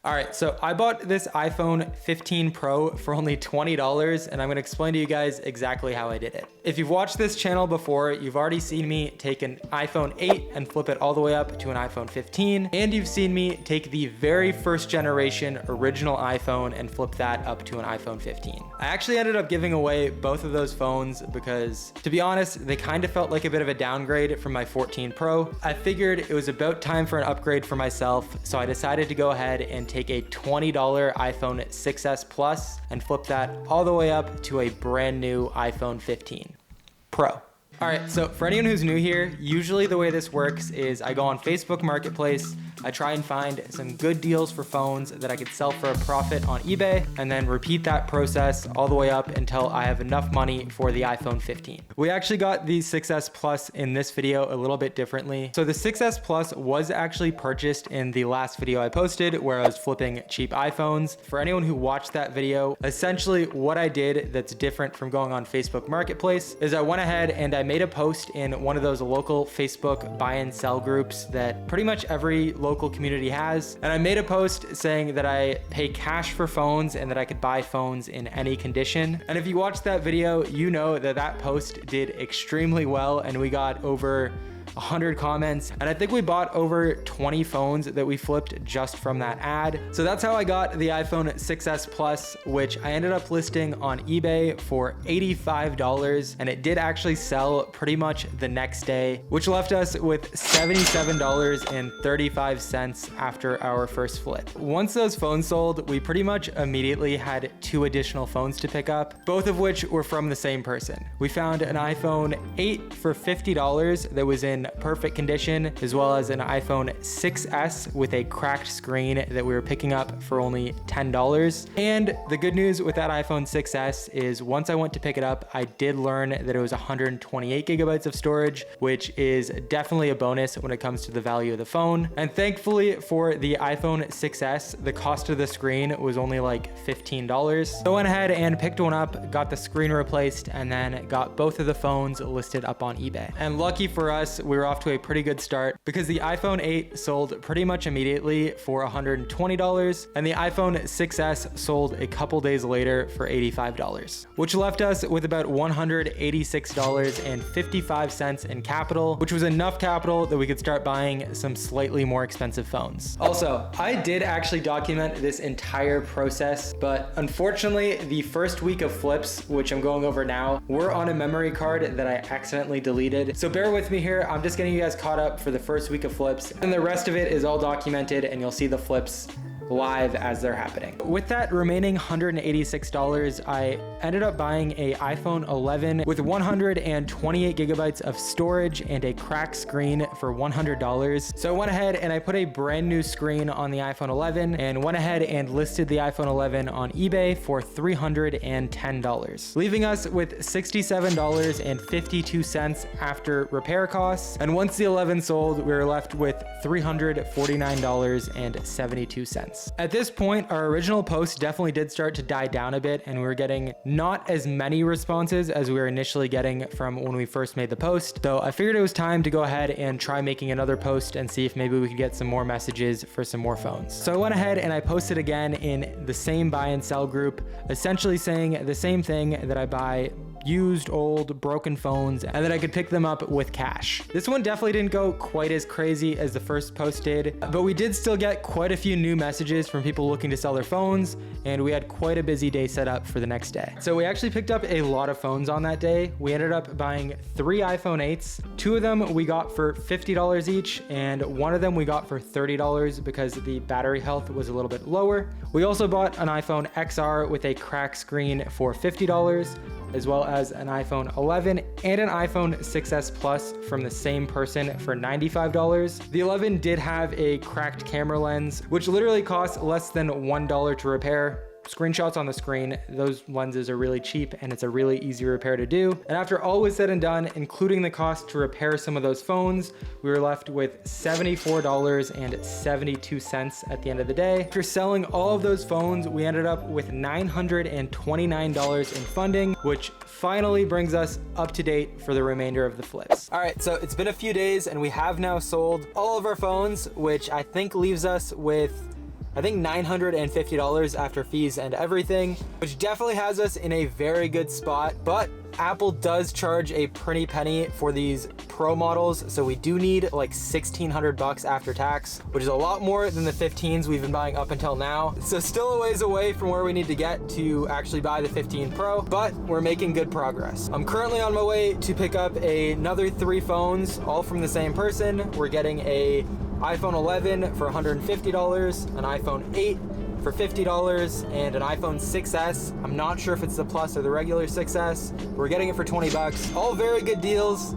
All right, so I bought this iPhone 15 Pro for only $20, and I'm gonna explain to you guys exactly how I did it. If you've watched this channel before, you've already seen me take an iPhone 8 and flip it all the way up to an iPhone 15, and you've seen me take the very first generation original iPhone and flip that up to an iPhone 15. I actually ended up giving away both of those phones because, to be honest, they kind of felt like a bit of a downgrade from my 14 Pro. I figured it was about time for an upgrade for myself, so I decided to go ahead and take a $20 iPhone 6s Plus and flip that all the way up to a brand new iPhone 15 Pro. All right, so for anyone who's new here, usually the way this works is I go on Facebook Marketplace, I try and find some good deals for phones that I could sell for a profit on eBay, and then repeat that process all the way up until I have enough money for the iPhone 15. We actually got the 6s Plus in this video a little bit differently. So the 6s Plus was actually purchased in the last video I posted where I was flipping cheap iPhones. For anyone who watched that video, essentially what I did that's different from going on Facebook Marketplace is I went ahead and I made a post in one of those local Facebook buy and sell groups that pretty much every local community has. And I made a post saying that I pay cash for phones and that I could buy phones in any condition. And if you watched that video, you know that that post did extremely well and we got over 100 comments, and I think we bought over 20 phones that we flipped just from that ad. So that's how I got the iPhone 6s Plus, which I ended up listing on eBay for $85, and it did actually sell pretty much the next day, which left us with $77.35 after our first flip. Once those phones sold, we pretty much immediately had 2 additional phones to pick up, both of which were from the same person. We found an iPhone 8 for $50 that was in perfect condition, as well as an iPhone 6s with a cracked screen that we were picking up for only $10. And the good news with that iPhone 6s is once I went to pick it up, I did learn that it was 128 gigabytes of storage, which is definitely a bonus when it comes to the value of the phone. And thankfully for the iPhone 6s, the cost of the screen was only like $15. So I went ahead and picked one up, got the screen replaced, and then got both of the phones listed up on eBay. And lucky for us, we were off to a pretty good start because the iPhone 8 sold pretty much immediately for $120, and the iPhone 6s sold a couple days later for $85, which left us with about $186.55 in capital, which was enough capital that we could start buying some slightly more expensive phones. Also, I did actually document this entire process, but unfortunately, the first week of flips, which I'm going over now, were on a memory card that I accidentally deleted. So bear with me here. I'm just getting you guys caught up for the first week of flips, and the rest of it is all documented and you'll see the flips live as they're happening. With that remaining $186, I ended up buying a iPhone 11 with 128 gigabytes of storage and a cracked screen for $100. So I went ahead and I put a brand new screen on the iPhone 11 and went ahead and listed the iPhone 11 on eBay for $310, leaving us with $67.52 after repair costs. And once the 11 sold, we were left with $349.72. At this point, our original post definitely did start to die down a bit, and we were getting not as many responses as we were initially getting from when we first made the post. So I figured it was time to go ahead and try making another post and see if maybe we could get some more messages for some more phones. So I went ahead and I posted again in the same buy and sell group, essentially saying the same thing, that I buy used, old, broken phones, and that I could pick them up with cash. This one definitely didn't go quite as crazy as the first post did, but we did still get quite a few new messages from people looking to sell their phones, and we had quite a busy day set up for the next day. So we actually picked up a lot of phones on that day. We ended up buying 3 iPhone 8s. 2 of them we got for $50 each, and 1 of them we got for $30 because the battery health was a little bit lower. We also bought an iPhone XR with a cracked screen for $50, as well as an iPhone 11 and an iPhone 6s Plus from the same person for $95. The 11 did have a cracked camera lens, which literally costs less than $1 to repair. Screenshots on the screen, those lenses are really cheap and it's a really easy repair to do. And after all was said and done, including the cost to repair some of those phones, we were left with $74.72 at the end of the day. After selling all of those phones, we ended up with $929 in funding, which finally brings us up to date for the remainder of the flips. All right, so it's been a few days and we have now sold all of our phones, which I think leaves us with I think $950 after fees and everything, which definitely has us in a very good spot. But Apple does charge a pretty penny for these Pro models, so we do need like $1,600 after tax, which is a lot more than the 15s we've been buying up until now. So still a ways away from where we need to get to actually buy the 15 Pro, but we're making good progress. I'm currently on my way to pick up another 3 phones, all from the same person. We're getting a iPhone 11 for $150, an iPhone 8 for $50, and an iPhone 6S. I'm not sure if it's the Plus or the regular 6S. We're getting it for 20 bucks. All very good deals,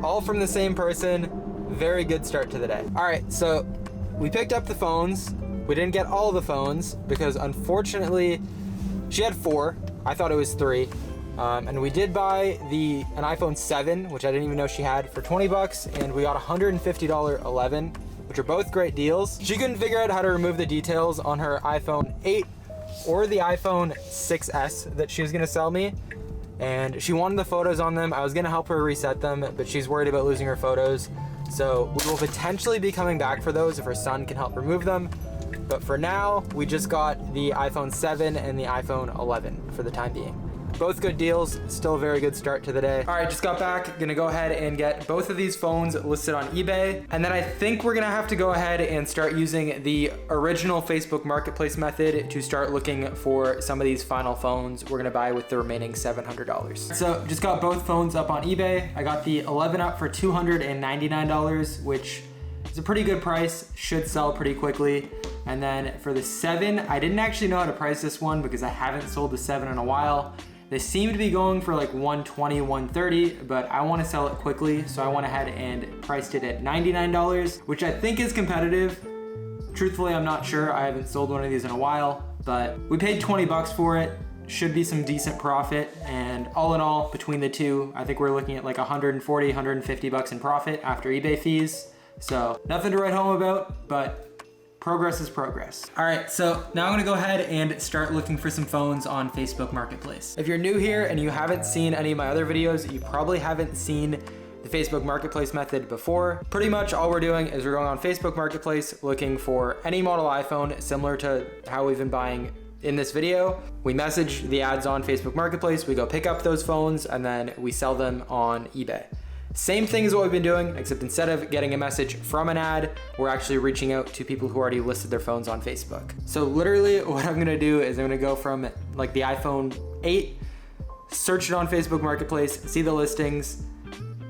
all from the same person. Very good start to the day. All right, so we picked up the phones. We didn't get all the phones because unfortunately she had 4. I thought it was 3. And we did buy an iPhone 7, which I didn't even know she had, for 20 bucks, and we got a $150 11, which are both great deals. She couldn't figure out how to remove the details on her iPhone 8 or the iPhone 6S that she was gonna sell me, and she wanted the photos on them. I was gonna help her reset them, but she's worried about losing her photos. So we will potentially be coming back for those if her son can help remove them. But for now, we just got the iPhone 7 and the iPhone 11 for the time being. Both good deals, still a very good start to the day. All right, just got back. Gonna go ahead and get both of these phones listed on eBay. And then I think we're gonna have to go ahead and start using the original Facebook Marketplace method to start looking for some of these final phones we're gonna buy with the remaining $700. So just got both phones up on eBay. I got the 11 up for $299, which is a pretty good price, should sell pretty quickly. And then for the 7, I didn't actually know how to price this one because I haven't sold the 7 in a while. They seem to be going for like $120, $130, but I want to sell it quickly, so I went ahead and priced it at $99, which I think is competitive. Truthfully, I'm not sure. I haven't sold one of these in a while, but we paid 20 bucks for it. Should be some decent profit, and all in all, between the two, I think we're looking at like 140, 150 bucks in profit after eBay fees. So nothing to write home about, but progress is progress. All right, so now I'm gonna go ahead and start looking for some phones on Facebook Marketplace. If you're new here and you haven't seen any of my other videos, you probably haven't seen the Facebook Marketplace method before. Pretty much all we're doing is we're going on Facebook Marketplace looking for any model iPhone, similar to how we've been buying in this video. We message the ads on Facebook Marketplace, we go pick up those phones, and then we sell them on eBay. Same thing as what we've been doing, except instead of getting a message from an ad, we're actually reaching out to people who already listed their phones on Facebook. So literally what I'm gonna do is I'm gonna go from like the iPhone 8, search it on Facebook Marketplace, see the listings,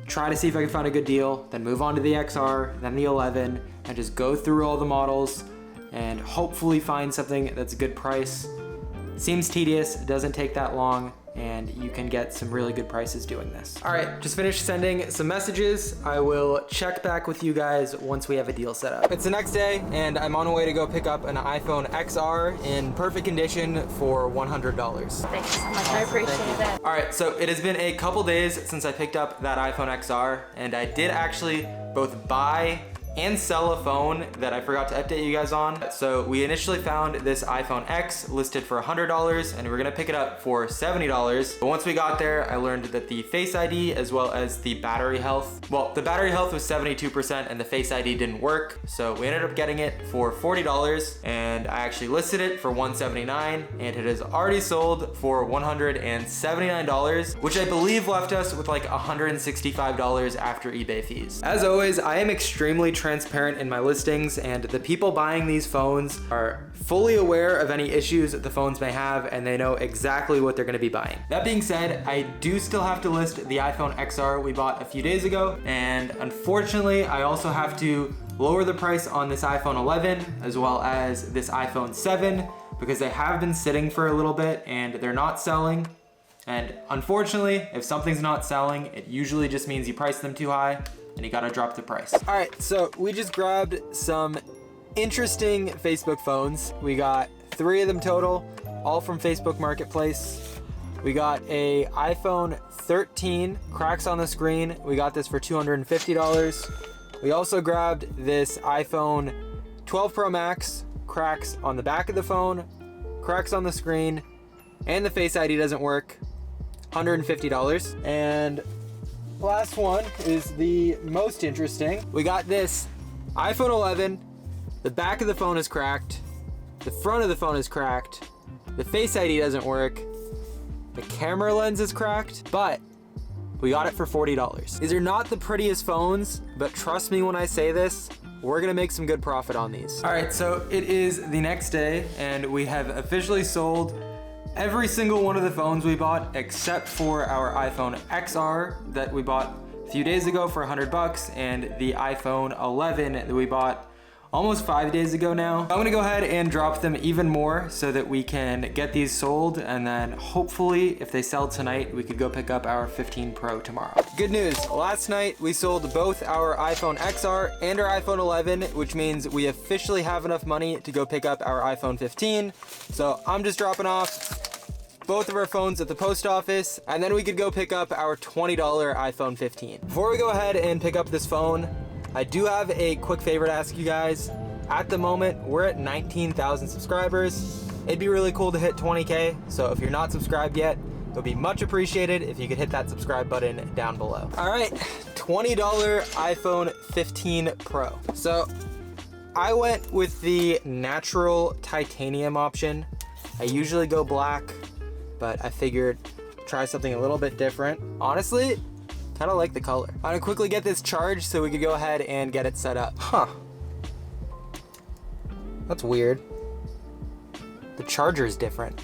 try to see if I can find a good deal, then move on to the XR, then the 11, and just go through all the models and hopefully find something that's a good price. Seems tedious, it doesn't take that long, and you can get some really good prices doing this. All right, just finished sending some messages. I will check back with you guys once we have a deal set up. It's the next day, and I'm on my way to go pick up an iPhone XR in perfect condition for $100. Thanks so much, I appreciate it. All right, so it has been a couple days since I picked up that iPhone XR, and I did actually both buy and sell a phone that I forgot to update you guys on. So we initially found this iPhone X listed for $100, and we were gonna pick it up for $70. But once we got there, I learned that the Face ID as well as the battery health, well, the battery health was 72% and the Face ID didn't work. So we ended up getting it for $40, and I actually listed it for $179, and it has already sold for $179, which I believe left us with like $165 after eBay fees. As always, I am extremely transparent in my listings, and the people buying these phones are fully aware of any issues that the phones may have, and they know exactly what they're going to be buying. That being said, I do still have to list the iPhone XR we bought a few days ago, and unfortunately I also have to lower the price on this iPhone 11 as well as this iPhone 7 because they have been sitting for a little bit and they're not selling. And unfortunately, if something's not selling, it usually just means you price them too high and you gotta drop the price. All right, so we just grabbed some interesting Facebook phones. We got 3 of them total, all from Facebook Marketplace. We got a iPhone 13, cracks on the screen. We got this for $250. We also grabbed this iPhone 12 Pro Max, cracks on the back of the phone, cracks on the screen, and the Face ID doesn't work, $150. And last one is the most interesting. We got this iPhone 11. The back of the phone is cracked. The front of the phone is cracked. The Face ID doesn't work. The camera lens is cracked, but we got it for $40. These are not the prettiest phones, but trust me when I say this, we're gonna make some good profit on these. All right, so it is the next day and we have officially sold every single one of the phones we bought except for our iPhone XR that we bought a few days ago for 100 bucks and the iPhone 11 that we bought almost 5 days ago now. I'm gonna go ahead and drop them even more so that we can get these sold, and then hopefully if they sell tonight, we could go pick up our 15 Pro tomorrow. Good news, last night we sold both our iPhone XR and our iPhone 11, which means we officially have enough money to go pick up our iPhone 15. So I'm just dropping off both of our phones at the post office, and then we could go pick up our $20 iPhone 15. Before we go ahead and pick up this phone, I do have a quick favor to ask you guys. At the moment, we're at 19,000 subscribers. It'd be really cool to hit 20K, so if you're not subscribed yet, it would be much appreciated if you could hit that subscribe button down below. All right, $20 iPhone 15 Pro. So I went with the natural titanium option. I usually go black, but I figured try something a little bit different. Honestly, kind of like the color. I'm gonna quickly get this charged so we could go ahead and get it set up. Huh. That's weird. The charger is different.